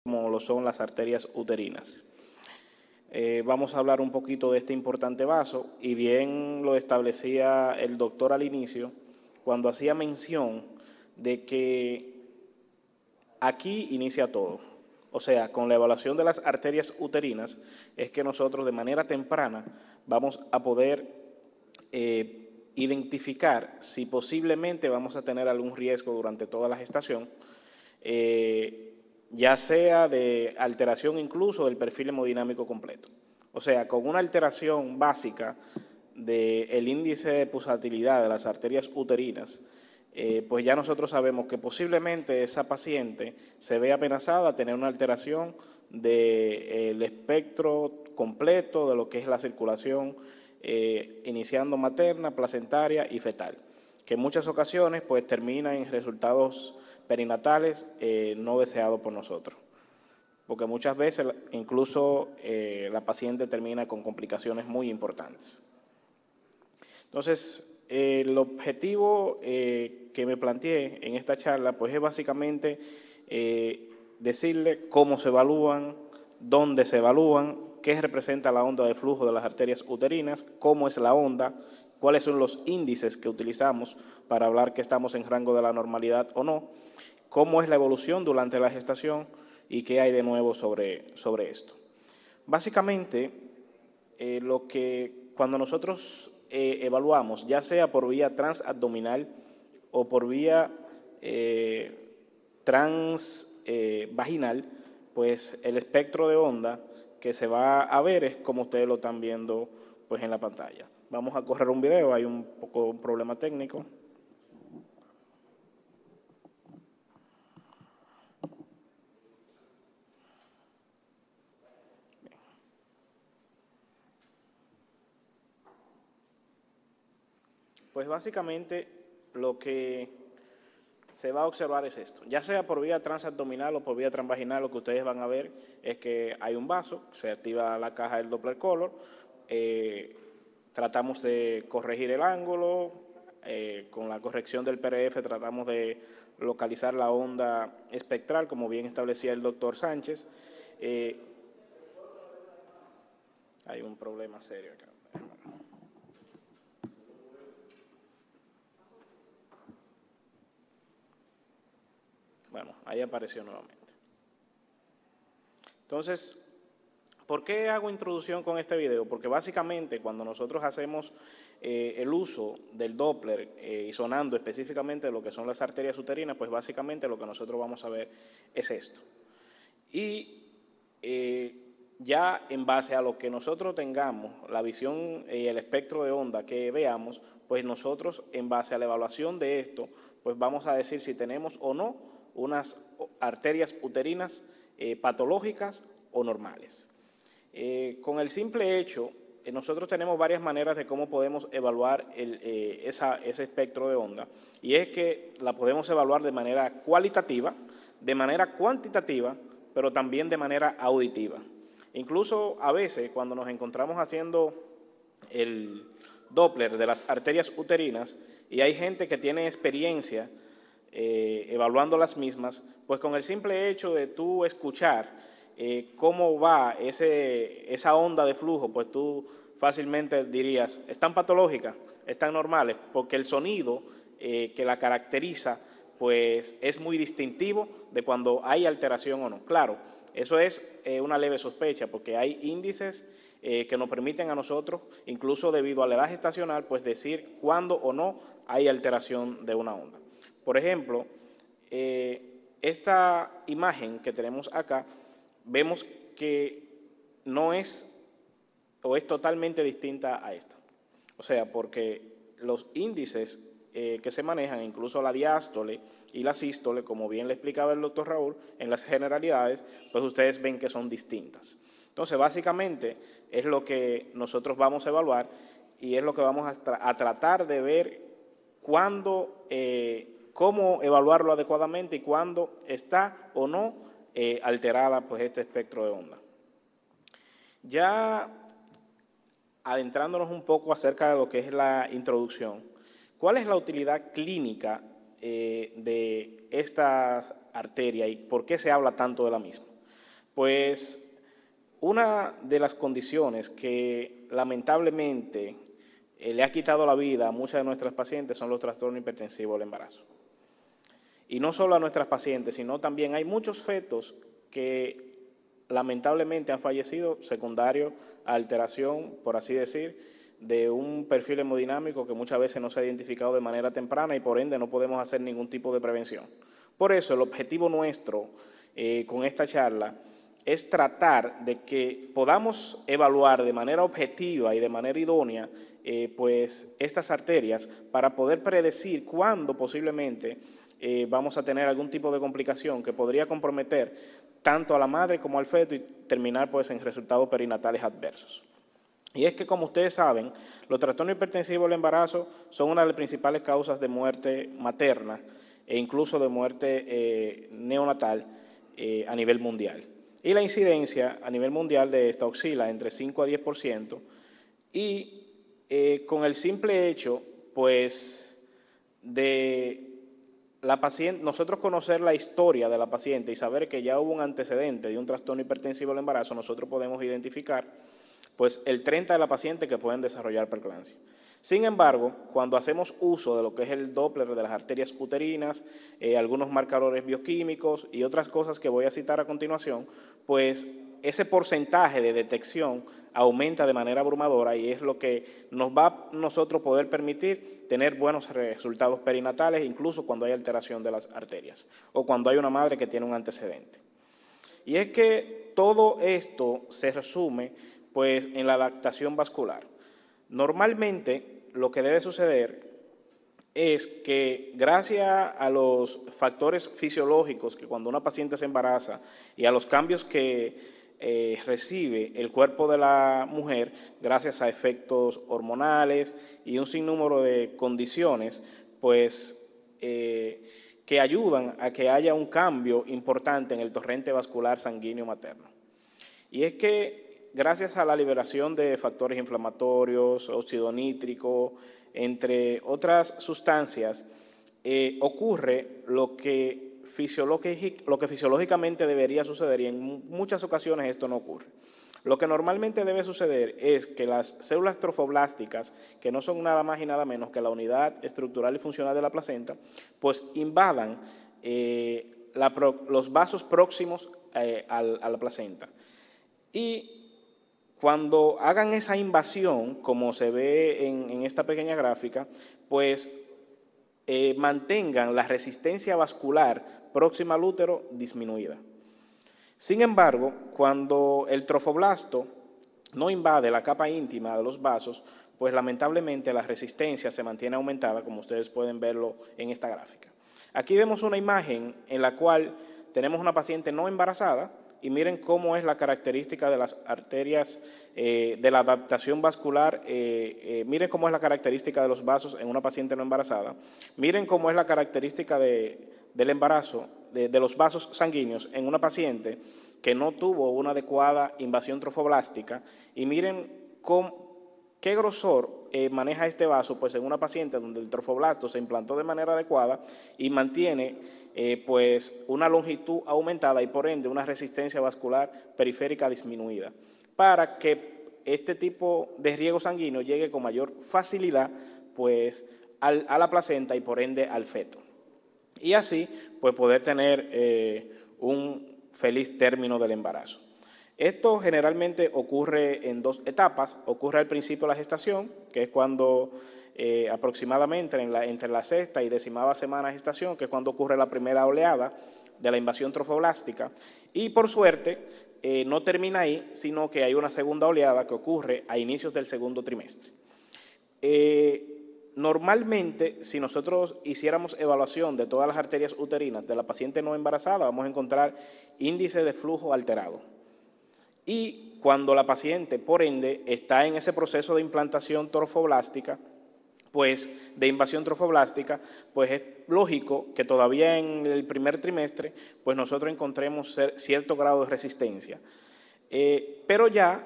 como lo son las arterias uterinas. Vamos a hablar un poquito de este importante vaso, y bien lo establecía el doctor al inicio, cuando hacía mención de que aquí inicia todo. O sea, con la evaluación de las arterias uterinas es que nosotros de manera temprana vamos a poder identificar si posiblemente vamos a tener algún riesgo durante toda la gestación, ya sea de alteración incluso del perfil hemodinámico completo. O sea, con una alteración básica del índice de pulsatilidad de las arterias uterinas, pues ya nosotros sabemos que posiblemente esa paciente se ve amenazada a tener una alteración del espectro completo de lo que es la circulación, iniciando materna, placentaria y fetal, que en muchas ocasiones pues termina en resultados perinatales no deseados por nosotros, porque muchas veces incluso la paciente termina con complicaciones muy importantes. Entonces, el objetivo que me planteé en esta charla pues es básicamente decirle cómo se evalúan, dónde se evalúan, qué representa la onda de flujo de las arterias uterinas, cómo es la onda, cuáles son los índices que utilizamos para hablar que estamos en rango de la normalidad o no, cómo es la evolución durante la gestación y qué hay de nuevo sobre esto. Básicamente, cuando nosotros evaluamos, ya sea por vía transabdominal o por vía transvaginal, pues el espectro de onda que se va a ver es como ustedes lo están viendo pues en la pantalla. Vamos a correr un video, hay un problema técnico. Pues básicamente lo que se va a observar es esto, ya sea por vía transabdominal o por vía transvaginal. Lo que ustedes van a ver es que hay un vaso, se activa la caja del Doppler Color, tratamos de corregir el ángulo, con la corrección del PRF tratamos de localizar la onda espectral, como bien establecía el doctor Sánchez. Hay un problema serio acá. Bueno, ahí apareció nuevamente. Entonces, ¿por qué hago introducción con este video? Porque básicamente cuando nosotros hacemos el uso del Doppler y sonando específicamente de lo que son las arterias uterinas, pues básicamente lo que nosotros vamos a ver es esto. Y ya en base a lo que nosotros tengamos, la visión y el espectro de onda que veamos, pues nosotros en base a la evaluación de esto, pues vamos a decir si tenemos o no unas arterias uterinas patológicas o normales. Con el simple hecho, nosotros tenemos varias maneras de cómo podemos evaluar ese espectro de onda, y es que la podemos evaluar de manera cualitativa, de manera cuantitativa, pero también de manera auditiva. Incluso a veces cuando nos encontramos haciendo el Doppler de las arterias uterinas y hay gente que tiene experiencia evaluando las mismas, pues con el simple hecho de tú escuchar cómo va esa onda de flujo, pues tú fácilmente dirías, ¿están patológicas? ¿Están normales? Porque el sonido que la caracteriza pues es muy distintivo de cuando hay alteración o no. Claro, eso es una leve sospecha, porque hay índices que nos permiten a nosotros, incluso debido a la edad gestacional, pues decir cuándo o no hay alteración de una onda. Por ejemplo, esta imagen que tenemos acá, vemos que no es o es totalmente distinta a esta. O sea, porque los índices que se manejan, incluso la diástole y la sístole, como bien le explicaba el doctor Raúl, en las generalidades, pues ustedes ven que son distintas. Entonces, básicamente, es lo que nosotros vamos a evaluar y es lo que vamos a tratar de ver cuándo, cómo evaluarlo adecuadamente y cuándo está o no alterada pues este espectro de onda. Ya adentrándonos un poco acerca de lo que es la introducción, ¿cuál es la utilidad clínica de esta arteria y por qué se habla tanto de la misma? Pues una de las condiciones que lamentablemente le ha quitado la vida a muchas de nuestras pacientes son los trastornos hipertensivos del embarazo. Y no solo a nuestras pacientes, sino también hay muchos fetos que lamentablemente han fallecido secundario a alteración, por así decir, de un perfil hemodinámico que muchas veces no se ha identificado de manera temprana y por ende no podemos hacer ningún tipo de prevención. Por eso el objetivo nuestro con esta charla es tratar de que podamos evaluar de manera objetiva y de manera idónea pues estas arterias para poder predecir cuándo posiblemente vamos a tener algún tipo de complicación que podría comprometer tanto a la madre como al feto y terminar pues en resultados perinatales adversos. Y es que, como ustedes saben, los trastornos hipertensivos del embarazo son una de las principales causas de muerte materna e incluso de muerte neonatal a nivel mundial. Y la incidencia a nivel mundial de esta oscila entre 5 a 10%, y con el simple hecho, pues, de la paciente, nosotros conocer la historia de la paciente y saber que ya hubo un antecedente de un trastorno hipertensivo del embarazo, nosotros podemos identificar pues el 30 de la paciente que pueden desarrollar preeclampsia. Sin embargo, cuando hacemos uso de lo que es el Doppler de las arterias uterinas, algunos marcadores bioquímicos y otras cosas que voy a citar a continuación, pues ese porcentaje de detección aumenta de manera abrumadora y es lo que nos va a nosotros poder permitir tener buenos resultados perinatales, incluso cuando hay alteración de las arterias o cuando hay una madre que tiene un antecedente. Y es que todo esto se resume pues en la lactación vascular. Normalmente lo que debe suceder es que gracias a los factores fisiológicos que cuando una paciente se embaraza y a los cambios que recibe el cuerpo de la mujer gracias a efectos hormonales y un sinnúmero de condiciones, pues que ayudan a que haya un cambio importante en el torrente vascular sanguíneo materno. Y es que gracias a la liberación de factores inflamatorios, óxido nítrico, entre otras sustancias, ocurre lo que fisiológicamente debería suceder y en muchas ocasiones esto no ocurre. Lo que normalmente debe suceder es que las células trofoblásticas, que no son nada más y nada menos que la unidad estructural y funcional de la placenta, pues invadan los vasos próximos a la placenta. Y cuando hagan esa invasión, como se ve en esta pequeña gráfica, pues mantengan la resistencia vascular próxima al útero disminuida. Sin embargo, cuando el trofoblasto no invade la capa íntima de los vasos, pues lamentablemente la resistencia se mantiene aumentada, como ustedes pueden verlo en esta gráfica. Aquí vemos una imagen en la cual tenemos una paciente no embarazada, y miren cómo es la característica de las arterias, de la adaptación vascular, miren cómo es la característica de los vasos en una paciente no embarazada, miren cómo es la característica del embarazo, de los vasos sanguíneos en una paciente que no tuvo una adecuada invasión trofoblástica, y miren qué grosor maneja este vaso pues en una paciente donde el trofoblasto se implantó de manera adecuada y mantiene pues una longitud aumentada y por ende una resistencia vascular periférica disminuida, para que este tipo de riego sanguíneo llegue con mayor facilidad pues a la placenta y por ende al feto. Y así pues poder tener un feliz término del embarazo. Esto generalmente ocurre en dos etapas. Ocurre al principio de la gestación, que es cuando aproximadamente entre la sexta y 10ª semana de gestación, que es cuando ocurre la primera oleada de la invasión trofoblástica. Y por suerte no termina ahí, sino que hay una segunda oleada que ocurre a inicios del segundo trimestre. Normalmente, si nosotros hiciéramos evaluación de todas las arterias uterinas de la paciente no embarazada, vamos a encontrar índice de flujo alterado. Y cuando la paciente, por ende, está en ese proceso de implantación trofoblástica, pues de invasión trofoblástica, pues es lógico que todavía en el primer trimestre, pues nosotros encontremos cierto grado de resistencia. Pero ya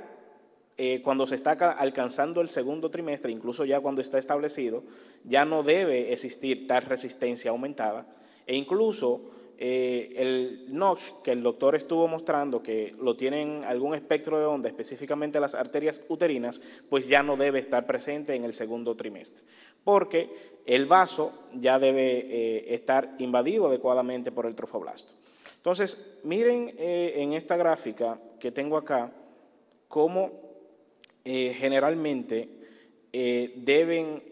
cuando se está alcanzando el segundo trimestre, incluso ya cuando está establecido, ya no debe existir tal resistencia aumentada e incluso el notch que el doctor estuvo mostrando, que lo tienen algún espectro de onda, específicamente las arterias uterinas, pues ya no debe estar presente en el segundo trimestre, porque el vaso ya debe estar invadido adecuadamente por el trofoblasto. Entonces, miren en esta gráfica que tengo acá, cómo generalmente deben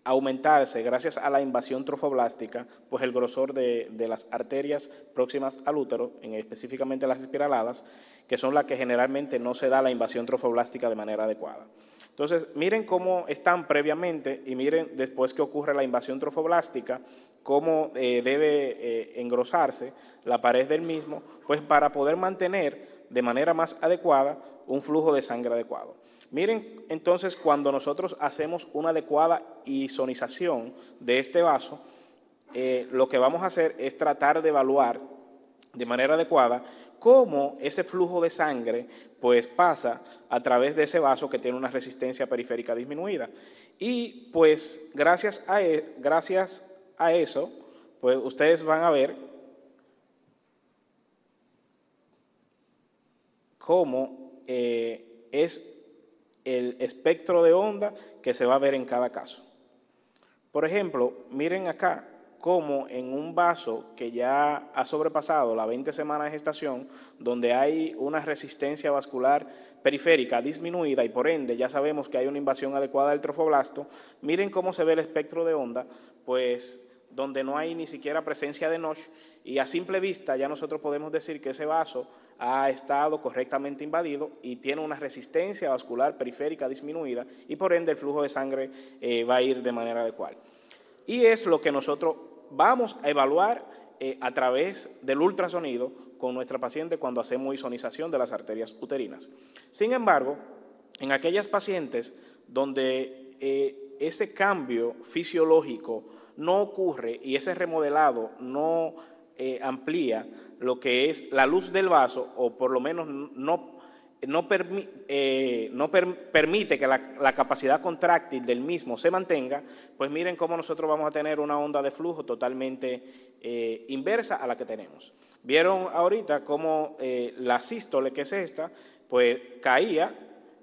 aumentarse, gracias a la invasión trofoblástica, pues el grosor de las arterias próximas al útero, específicamente las espiraladas, que son las que generalmente no se da la invasión trofoblástica de manera adecuada. Entonces, miren cómo están previamente y miren después que ocurre la invasión trofoblástica, cómo debe engrosarse la pared del mismo, pues para poder mantener de manera más adecuada un flujo de sangre adecuado. Miren entonces cuando nosotros hacemos una adecuada isonización de este vaso, lo que vamos a hacer es tratar de evaluar de manera adecuada cómo ese flujo de sangre pues pasa a través de ese vaso que tiene una resistencia periférica disminuida. Y pues gracias a eso, pues ustedes van a ver cómo es el espectro de onda que se va a ver en cada caso. Por ejemplo, miren acá cómo en un vaso que ya ha sobrepasado las 20 semanas de gestación, donde hay una resistencia vascular periférica disminuida y por ende ya sabemos que hay una invasión adecuada del trofoblasto, miren cómo se ve el espectro de onda, pues donde no hay ni siquiera presencia de notch, y a simple vista ya nosotros podemos decir que ese vaso ha estado correctamente invadido y tiene una resistencia vascular periférica disminuida y por ende el flujo de sangre va a ir de manera adecuada. Y es lo que nosotros vamos a evaluar a través del ultrasonido con nuestra paciente cuando hacemos isonización de las arterias uterinas. Sin embargo, en aquellas pacientes donde ese cambio fisiológico no ocurre y ese remodelado no amplía lo que es la luz del vaso, o por lo menos no permite que la capacidad contráctil del mismo se mantenga, pues miren cómo nosotros vamos a tener una onda de flujo totalmente inversa a la que tenemos. Vieron ahorita cómo la sístole, que es esta, pues caía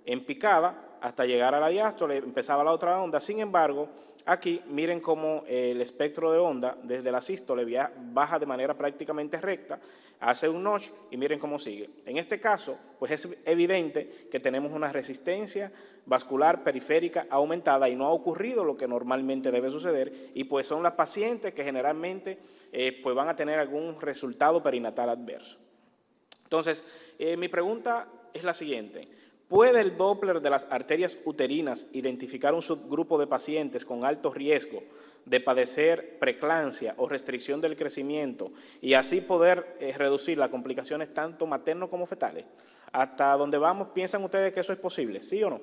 en picada hasta llegar a la diástole, empezaba la otra onda. Sin embargo, aquí miren cómo el espectro de onda desde la sístole baja de manera prácticamente recta, hace un notch y miren cómo sigue. En este caso, pues es evidente que tenemos una resistencia vascular periférica aumentada y no ha ocurrido lo que normalmente debe suceder, y pues son las pacientes que generalmente pues van a tener algún resultado perinatal adverso. Entonces, mi pregunta es la siguiente: ¿puede el Doppler de las arterias uterinas identificar un subgrupo de pacientes con alto riesgo de padecer preeclampsia o restricción del crecimiento y así poder reducir las complicaciones tanto materno como fetales? ¿Hasta dónde vamos, piensan ustedes que eso es posible? ¿Sí o no?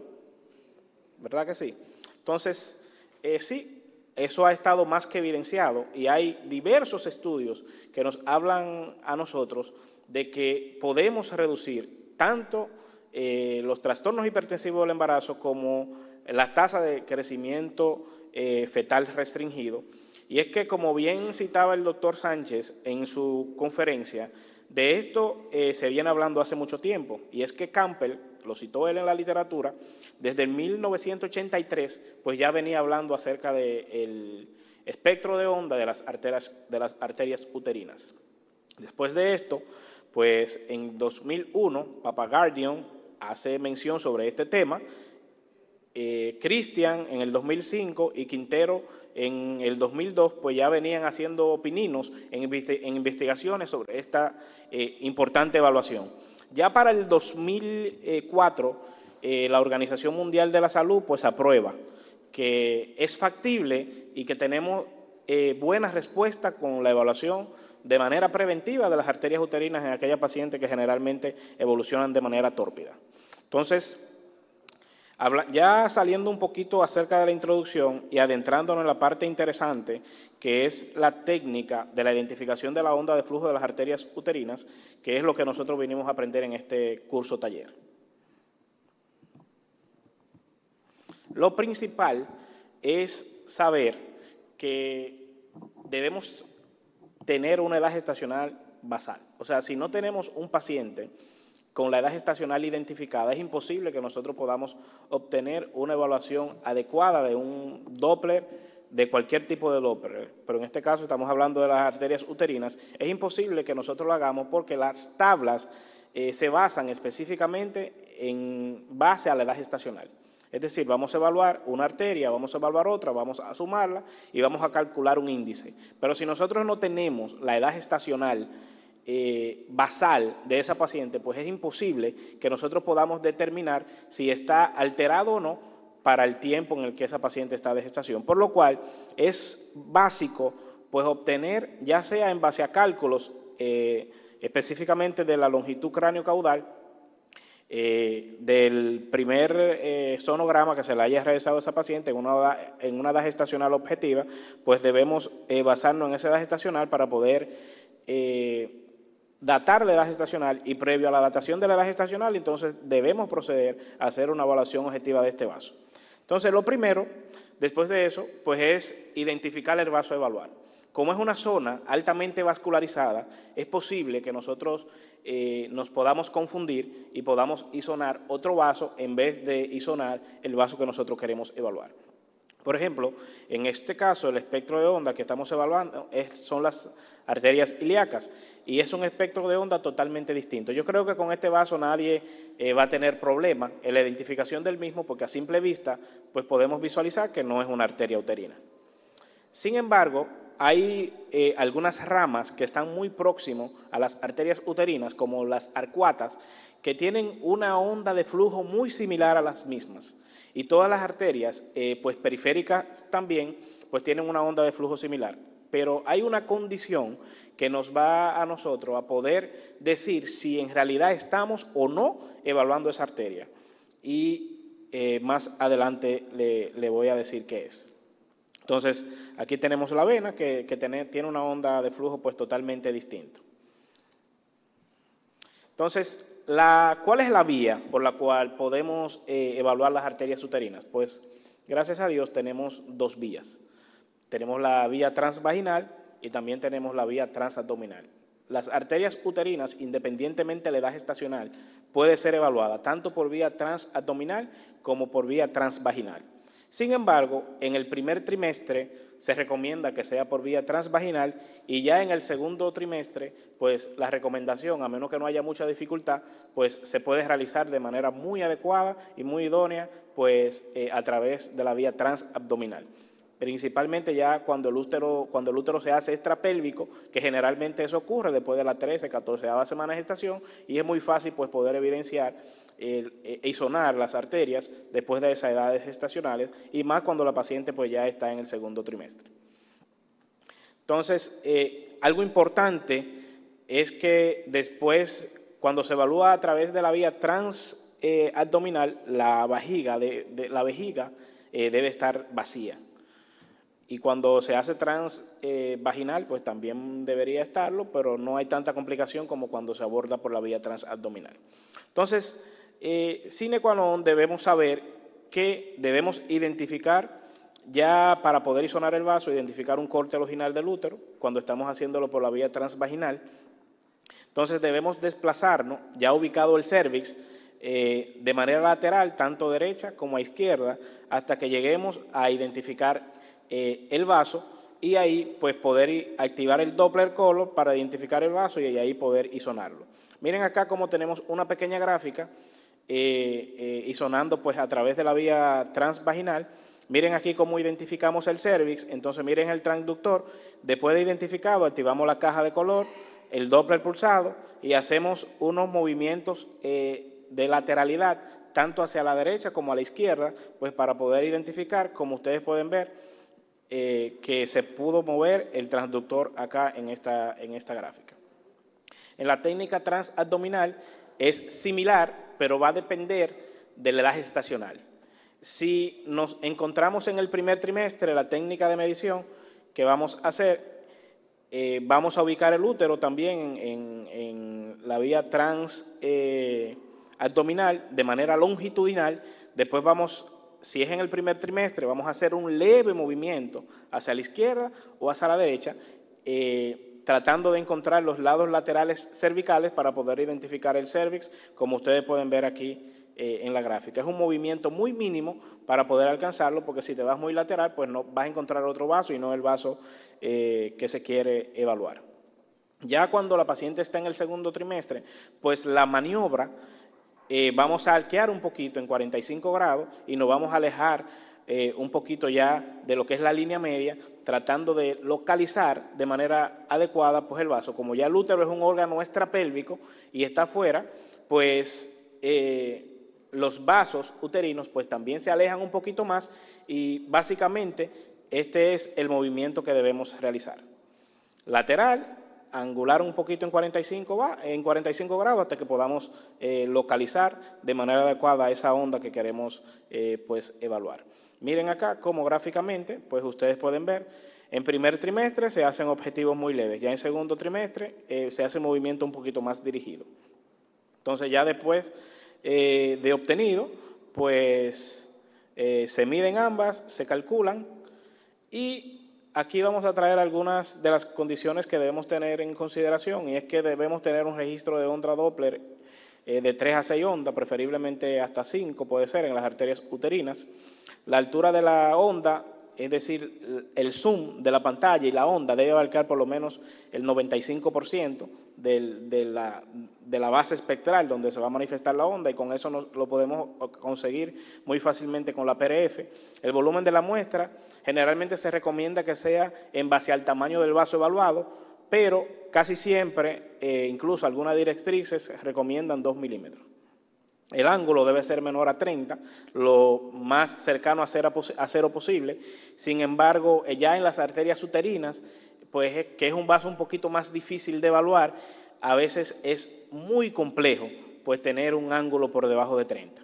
¿Verdad que sí? Entonces, sí, eso ha estado más que evidenciado y hay diversos estudios que nos hablan a nosotros de que podemos reducir tanto los trastornos hipertensivos del embarazo como la tasa de crecimiento fetal restringido. Y es que, como bien citaba el doctor Sánchez en su conferencia, de esto se viene hablando hace mucho tiempo, y es que Campbell, lo citó él en la literatura, desde el 1983, pues ya venía hablando acerca del espectro de onda de las arterias uterinas. Después de esto, pues en 2001, Papagardian hace mención sobre este tema, Christian en el 2005 y Quintero en el 2002, pues ya venían haciendo pininos en investigaciones sobre esta importante evaluación. Ya para el 2004, la Organización Mundial de la Salud pues aprueba que es factible y que tenemos buena respuesta con la evaluación de manera preventiva de las arterias uterinas en aquellas pacientes que generalmente evolucionan de manera tórpida. Entonces, ya saliendo un poquito acerca de la introducción y adentrándonos en la parte interesante, que es la técnica de la identificación de la onda de flujo de las arterias uterinas, que es lo que nosotros vinimos a aprender en este curso taller. Lo principal es saber que debemos tener una edad gestacional basal. O sea, si no tenemos un paciente con la edad gestacional identificada, es imposible que nosotros podamos obtener una evaluación adecuada de un Doppler, de cualquier tipo de Doppler, pero en este caso estamos hablando de las arterias uterinas. Es imposible que nosotros lo hagamos porque las tablas se basan específicamente en base a la edad gestacional. Es decir, vamos a evaluar una arteria, vamos a evaluar otra, vamos a sumarla y vamos a calcular un índice. Pero si nosotros no tenemos la edad gestacional basal de esa paciente, pues es imposible que nosotros podamos determinar si está alterado o no para el tiempo en el que esa paciente está de gestación. Por lo cual es básico pues obtener, ya sea en base a cálculos específicamente de la longitud cráneo-caudal, del primer sonograma que se le haya realizado a esa paciente en una edad gestacional objetiva, pues debemos basarnos en esa edad gestacional para poder datar la edad gestacional, y previo a la datación de la edad gestacional, entonces debemos proceder a hacer una evaluación objetiva de este vaso. Entonces, lo primero, después de eso, pues es identificar el vaso a evaluar. Como es una zona altamente vascularizada, es posible que nosotros nos podamos confundir y podamos isonar otro vaso en vez de isonar el vaso que nosotros queremos evaluar. Por ejemplo, en este caso, el espectro de onda que estamos evaluando son las arterias ilíacas, y es un espectro de onda totalmente distinto. Yo creo que con este vaso nadie va a tener problema en la identificación del mismo, porque a simple vista pues podemos visualizar que no es una arteria uterina. Sin embargo, hay algunas ramas que están muy próximos a las arterias uterinas, como las arcuatas, que tienen una onda de flujo muy similar a las mismas. Y todas las arterias, pues periféricas también, pues tienen una onda de flujo similar. Pero hay una condición que nos va a nosotros a poder decir si en realidad estamos o no evaluando esa arteria. Y más adelante le voy a decir qué es. Entonces, aquí tenemos la vena que tiene una onda de flujo pues totalmente distinto. Entonces, ¿cuál es la vía por la cual podemos evaluar las arterias uterinas? Pues, gracias a Dios, tenemos dos vías. Tenemos la vía transvaginal y también tenemos la vía transabdominal. Las arterias uterinas, independientemente de la edad gestacional, puede ser evaluada tanto por vía transabdominal como por vía transvaginal. Sin embargo, en el primer trimestre se recomienda que sea por vía transvaginal, y ya en el segundo trimestre, pues la recomendación, a menos que no haya mucha dificultad, pues se puede realizar de manera muy adecuada y muy idónea, pues a través de la vía transabdominal. Principalmente ya cuando el útero se hace extrapélvico, que generalmente eso ocurre después de la 13, 14ª semana de gestación, y es muy fácil pues poder evidenciar y sonar las arterias después de esas edades gestacionales, y más cuando la paciente pues ya está en el segundo trimestre. Entonces, algo importante es que después, cuando se evalúa a través de la vía transabdominal, la vejiga debe estar vacía. Y cuando se hace transvaginal, pues también debería estarlo, pero no hay tanta complicación como cuando se aborda por la vía transabdominal. Entonces, sine qua non, debemos saber que debemos identificar, ya para poder isonar el vaso, identificar un corte vaginal del útero cuando estamos haciéndolo por la vía transvaginal. Entonces debemos desplazarnos, ya ubicado el cérvix, de manera lateral, tanto derecha como a izquierda, hasta que lleguemos a identificar el vaso, y ahí pues poder activar el Doppler color para identificar el vaso y ahí poder isonarlo. Miren acá cómo tenemos una pequeña gráfica isonando pues a través de la vía transvaginal. Miren aquí cómo identificamos el cérvix. Entonces miren el transductor. Después de identificado, activamos la caja de color, el Doppler pulsado, y hacemos unos movimientos de lateralidad tanto hacia la derecha como a la izquierda, pues para poder identificar, como ustedes pueden ver, que se pudo mover el transductor acá en esta gráfica. En la técnica transabdominal es similar, pero va a depender de la edad gestacional. Si nos encontramos en el primer trimestre, la técnica de medición que vamos a hacer, vamos a ubicar el útero también en la vía transabdominal de manera longitudinal. Después vamos, si es en el primer trimestre, vamos a hacer un leve movimiento hacia la izquierda o hacia la derecha, tratando de encontrar los lados laterales cervicales para poder identificar el cérvix, como ustedes pueden ver aquí en la gráfica. Es un movimiento muy mínimo para poder alcanzarlo, porque si te vas muy lateral, pues no vas a encontrar otro vaso y no el vaso que se quiere evaluar. Ya cuando la paciente está en el segundo trimestre, pues la maniobra, vamos a arquear un poquito en 45 grados y nos vamos a alejar un poquito ya de lo que es la línea media, tratando de localizar de manera adecuada pues el vaso. Como ya el útero es un órgano extrapélvico y está afuera, pues los vasos uterinos pues también se alejan un poquito más, y básicamente este es el movimiento que debemos realizar. Lateral, angular un poquito en 45 grados hasta que podamos localizar de manera adecuada esa onda que queremos pues evaluar. Miren acá cómo gráficamente pues ustedes pueden ver, en primer trimestre se hacen objetivos muy leves, ya en segundo trimestre se hace movimiento un poquito más dirigido. Entonces ya después de obtenido, pues se miden ambas, se calculan, y aquí vamos a traer algunas de las condiciones que debemos tener en consideración, y es que debemos tener un registro de onda Doppler de 3 a 6 ondas, preferiblemente hasta 5 puede ser en las arterias uterinas. La altura de la onda, es decir, el zoom de la pantalla y la onda debe abarcar por lo menos el 95% de la base espectral donde se va a manifestar la onda, y con eso lo podemos conseguir muy fácilmente con la PRF. El volumen de la muestra generalmente se recomienda que sea en base al tamaño del vaso evaluado, pero casi siempre, incluso algunas directrices recomiendan 2 milímetros. El ángulo debe ser menor a 30, lo más cercano a cero posible. Sin embargo, ya en las arterias uterinas, pues que es un vaso un poquito más difícil de evaluar, a veces es muy complejo pues tener un ángulo por debajo de 30.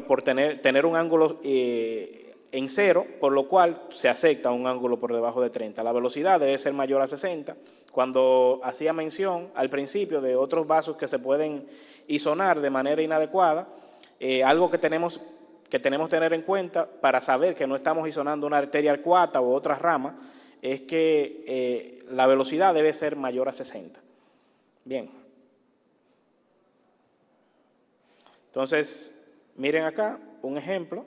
Por tener un ángulo en 0, por lo cual se acepta un ángulo por debajo de 30. La velocidad debe ser mayor a 60. Cuando hacía mención al principio de otros vasos que se pueden isonar de manera inadecuada, algo que tenemos que tener en cuenta para saber que no estamos isonando una arteria arcuata u otra rama es que la velocidad debe ser mayor a 60. Bien. Entonces, miren acá un ejemplo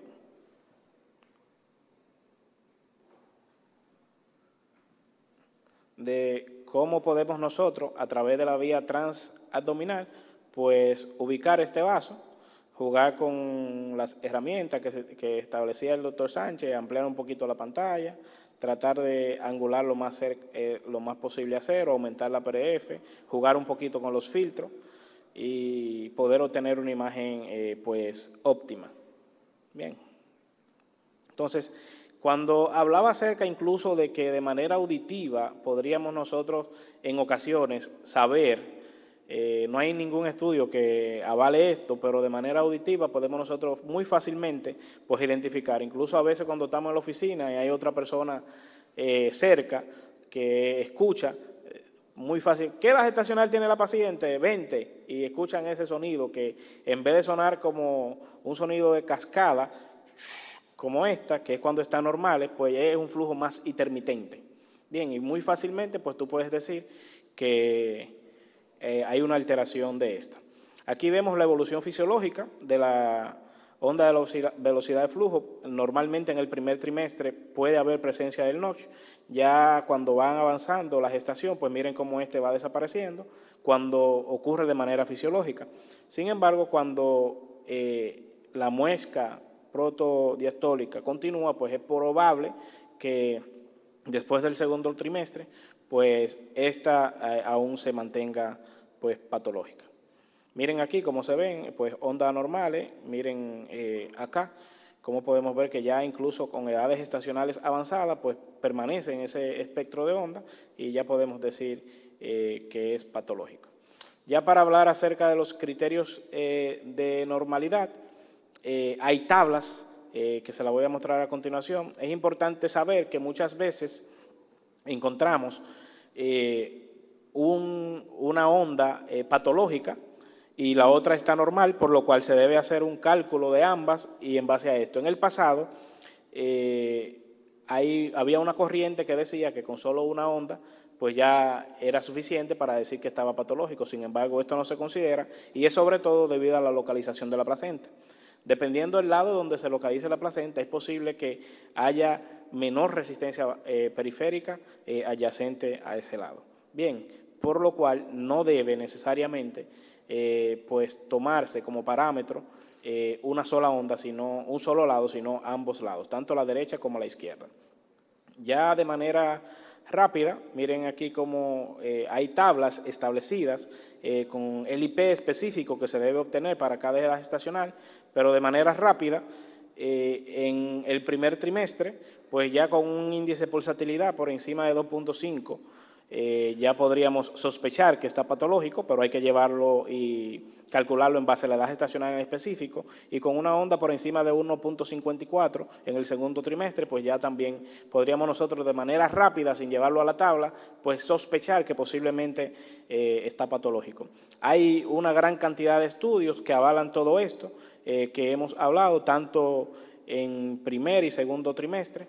de cómo podemos nosotros, a través de la vía transabdominal, pues ubicar este vaso, jugar con las herramientas que establecía el doctor Sánchez, ampliar un poquito la pantalla, tratar de angular lo más posible a 0, aumentar la PRF, jugar un poquito con los filtros y poder obtener una imagen pues óptima. Bien. Entonces, cuando hablaba acerca incluso de que de manera auditiva podríamos nosotros en ocasiones saber, no hay ningún estudio que avale esto, pero de manera auditiva podemos nosotros muy fácilmente pues identificar, incluso a veces cuando estamos en la oficina y hay otra persona cerca que escucha, muy fácil, ¿qué edad gestacional tiene la paciente? 20, y escuchan ese sonido que en vez de sonar como un sonido de cascada, como esta, que es cuando está normal, pues es un flujo más intermitente. Bien, y muy fácilmente pues tú puedes decir que hay una alteración de esta. Aquí vemos la evolución fisiológica de la onda de velocidad de flujo. Normalmente en el primer trimestre puede haber presencia del notch. Ya cuando van avanzando la gestación, pues miren cómo este va desapareciendo cuando ocurre de manera fisiológica. Sin embargo, cuando la muesca protodiastólica continúa, pues es probable que después del segundo trimestre, pues esta aún se mantenga pues patológica. Miren aquí cómo se ven, pues ondas anormales, miren acá, cómo podemos ver que ya incluso con edades gestacionales avanzadas, pues permanece en ese espectro de onda y ya podemos decir que es patológico. Ya para hablar acerca de los criterios de normalidad, hay tablas que se las voy a mostrar a continuación. Es importante saber que muchas veces encontramos una onda patológica y la otra está normal, por lo cual se debe hacer un cálculo de ambas y en base a esto. En el pasado había una corriente que decía que con solo una onda pues ya era suficiente para decir que estaba patológico. Sin embargo, esto no se considera y es sobre todo debido a la localización de la placenta. Dependiendo del lado donde se localice la placenta, es posible que haya menor resistencia periférica adyacente a ese lado. Bien, por lo cual no debe necesariamente pues tomarse como parámetro una sola onda, sino un solo lado, sino ambos lados, tanto la derecha como la izquierda. Ya de manera rápida, miren aquí cómo hay tablas establecidas con el IP específico que se debe obtener para cada edad gestacional, pero de manera rápida, en el primer trimestre, pues ya con un índice de pulsatilidad por encima de 2.5, ya podríamos sospechar que está patológico, pero hay que llevarlo y calcularlo en base a la edad gestacional en específico, y con una onda por encima de 1.54 en el segundo trimestre, pues ya también podríamos nosotros de manera rápida, sin llevarlo a la tabla, pues sospechar que posiblemente está patológico. Hay una gran cantidad de estudios que avalan todo esto, que hemos hablado tanto en primer y segundo trimestre,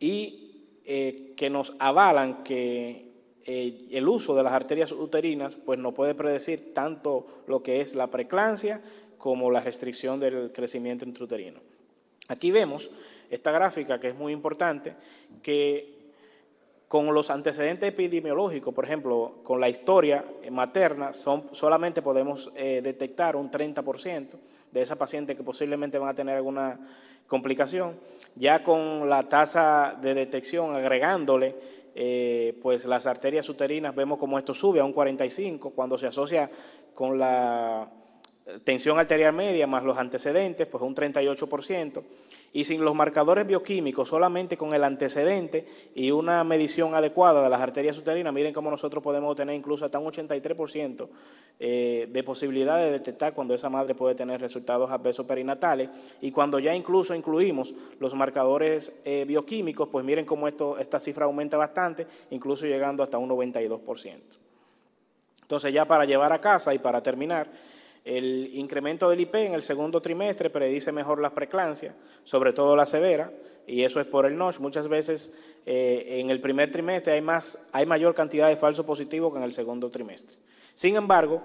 y que nos avalan que el uso de las arterias uterinas pues nos puede predecir tanto lo que es la preeclampsia como la restricción del crecimiento intrauterino. Aquí vemos esta gráfica que es muy importante, que con los antecedentes epidemiológicos, por ejemplo, con la historia materna, solamente podemos detectar un 30% de esas pacientes que posiblemente van a tener alguna complicación. Ya con la tasa de detección agregándole pues las arterias uterinas, vemos como esto sube a un 45%, cuando se asocia con la tensión arterial media más los antecedentes, pues un 38%, y sin los marcadores bioquímicos, solamente con el antecedente y una medición adecuada de las arterias uterinas, miren cómo nosotros podemos tener incluso hasta un 83% de posibilidad de detectar cuando esa madre puede tener resultados adversos perinatales, y cuando ya incluso incluimos los marcadores bioquímicos, pues miren cómo esta cifra aumenta bastante, incluso llegando hasta un 92%. Entonces ya para llevar a casa y para terminar, el incremento del IP en el segundo trimestre predice mejor las preeclampsias, sobre todo la severa, y eso es por el NOSH. Muchas veces en el primer trimestre hay mayor cantidad de falsos positivos que en el segundo trimestre. Sin embargo,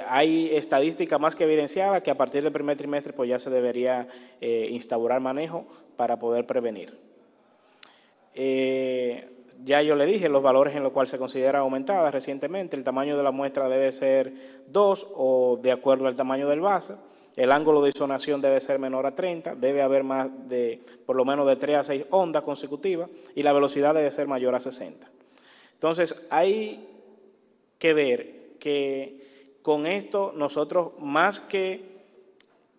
hay estadística más que evidenciada que a partir del primer trimestre pues ya se debería instaurar manejo para poder prevenir. Ya yo le dije los valores en los cuales se considera aumentada recientemente. El tamaño de la muestra debe ser 2 o de acuerdo al tamaño del base. El ángulo de isonación debe ser menor a 30, debe haber más por lo menos de 3 a 6 ondas consecutivas y la velocidad debe ser mayor a 60. Entonces, hay que ver que con esto nosotros, más que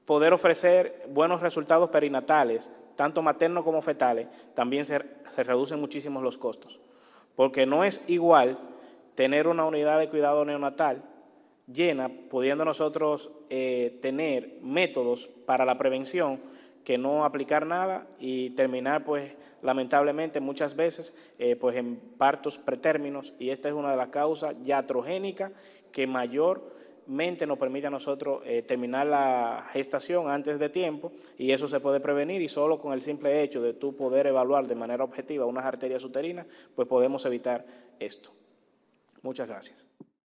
poder ofrecer buenos resultados perinatales, tanto maternos como fetales, también se reducen muchísimo los costos, porque no es igual tener una unidad de cuidado neonatal llena, pudiendo nosotros tener métodos para la prevención, que no aplicar nada y terminar pues lamentablemente muchas veces pues en partos pretérminos, y esta es una de las causas iatrogénicas que mayormente nos permite a nosotros terminar la gestación antes de tiempo, y eso se puede prevenir, y solo con el simple hecho de tú poder evaluar de manera objetiva unas arterias uterinas, pues podemos evitar esto. Muchas gracias.